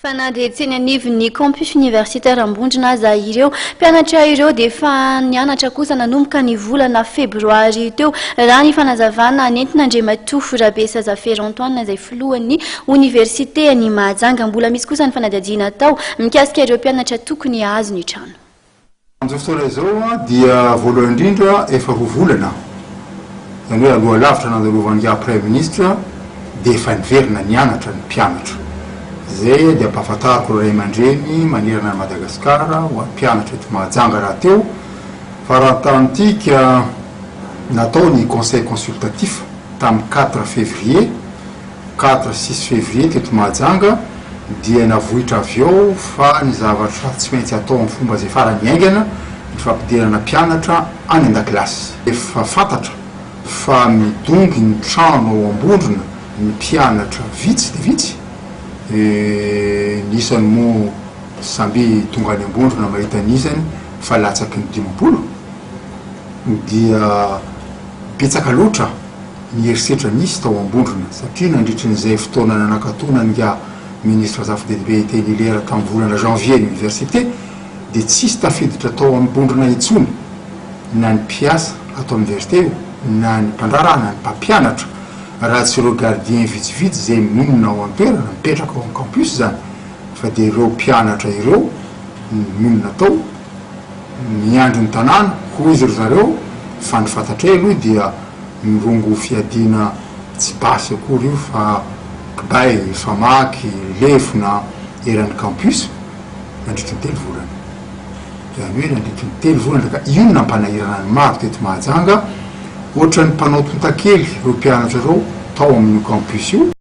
Fanadetseny anivon'ny campus universitaire Ambondrona za ireo mpianatra ireo dia efa nianatra kosa nanomboka ny volana febroary teo raha ny fanazavana nentina Andriamatofo Rabesazafery Antoine izay filohan'ny université ny Mahajanga. Mbola misy kosa ny fanadadiana tao mikasika ireo mpianatra tokony azo ny trano. Amin'izao fotoana izao dia voalohany indrindra efa roa volana izany hoe aloha lavitra nandalovany premier ministre dia efa niverina nianatra ny mpianatra. Zay dia ampahafantariko ray aman-dreny manerana ny Madagasikara ho an'ny mpianatra eto Mahajanga raha teo fa raha tamin'tika natao ny conseil consultatif tamin'ny 4 février 4-6 février teto Mahajanga dia navohitra avy eo fa ny zavatra tsy maintsy atao amin'ny fomba izay farany aingana ny fampidirana mpianatra any an-dakilasy. Efa fantatra fa midongy ny trano ao Ambondrona ny mpianatra vitsy dia vitsy nisany moa samby tonga any Ambondrona mahita nisany fa latsaky ny 50 dia betsaka loatra ny herisetra nisy tao Ambondrona satria nandritran'izay fotoana nanakatona nga ministre zava-dehibe teny lera tamin'ny volana janvier l'université dia tsisy tafiditra tao Ambondrona intsony na ny mpiasa atao université na ny mpandrarana na ny mpampianatra raha tsy ireo gardien vitsivitsy zay monina ao am-toerana mipetraka ao amin'ny campus zany fa dia ireo mpianatra ireo monina tao miandry ny tanàna koa izy ry zareo fa ny fantatra aloha dia mirongo fiadiana tsy basy akory io fa kibay famaky lefona eran'ny campus nandritry ny 3 volana. Izany hoe nandritry ny 3 volana ka io nampanahirana ny maro teto Mahajanga ohatra ny mpanao tontakely ireo mpianatra ireo tao amin'ny campus io.